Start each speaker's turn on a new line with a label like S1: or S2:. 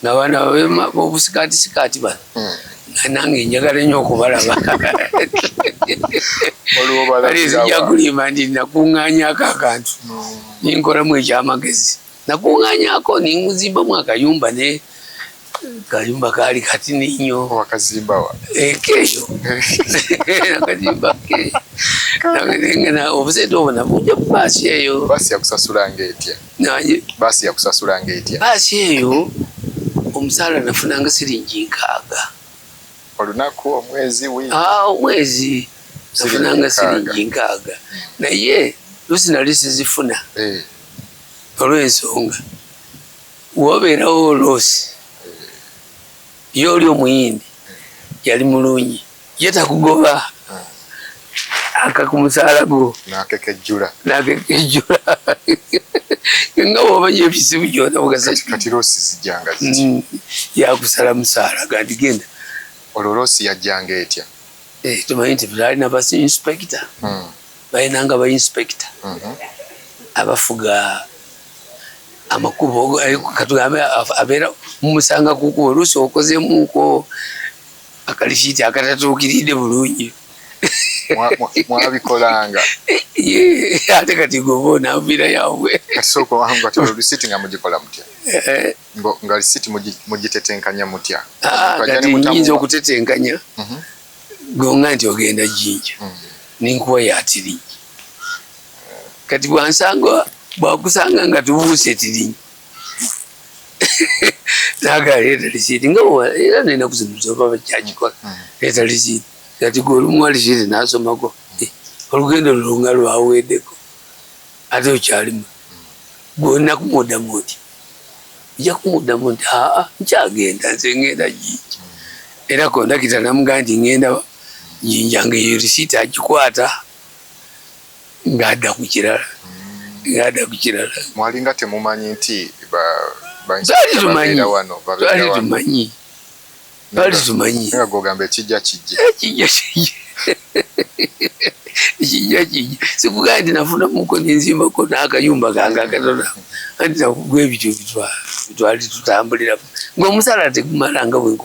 S1: n'abaana b'obusikati bano nange njagala nnyo okubalaba kale zijja kulimba nti nakuŋŋaanyaako akantu ninkolamu ekyamagezi nakuŋŋaanyaako nimuzimbamu akayumba ne kayumba kaali katini nnyo
S2: wakazimbawa
S1: keeyo nakazimba keeyo obusente obwo nabunja mu baasi eyo.
S2: Baasi yakusasulanga etya? Baasi yakusasulanga etya? Baasi
S1: eyo omusaala nafunanga siringi 6
S2: olunaku, omwezi, wiiki?
S1: Omwezi nafunanga siringi 6 naye lusi nali sizifuna olw'ensonga wobeerawo oloosi ye oli omuyindi yali mulungi ye takugoba akakumusaala gwo
S2: nakekejjula
S1: nga womanyi ebisibu gyona
S2: kati loosi zijjanga ziti
S1: yakusala musaala gandi genda
S2: olwo loosi yajjanga etya?
S1: Tumanyi nti balina inspector balinanga ba inspector abafuga amakubo katugambe abeera mumusanga kuko oluusi okozemuuko akalisiiti akatatuukiridde bulungi
S2: mwabikolanga
S1: ate kati goba onambira yaabwe
S2: kasooka wanga ti olusiiti nga mugikola mutya nga lisiiti mugitetenkanya mutya?
S1: Kati nyinza okutetenkanya gonga nti ogenda Jinja ninkuwa yatirinyi kati bwakusanga nga tubuuse tirinyi naga leeta lisiiti nga era nina kuzibuza oba bakyakikola leeta lisiiti kati gweolumu lisiiti nasomako olugendo lulunga lwaweddeko ate okyalimu gwonna kumuddamu oti ija kumuddamu nti nkyagenda nze ngenda Jinja era kondakita namugaa nti ngenda Jinja ngaeyo lisiiti agikwata ng'adda ku kirala
S2: mwalinga temumanyi nti
S1: twali tumanyi
S2: nga gogamba ekijja
S1: sikugaa nti nafunamuko nenzimbako n'akayumba kange akatono anti nakugwa ebityo bitwali tutambuliramu ng'omusaala tegumala nga bwe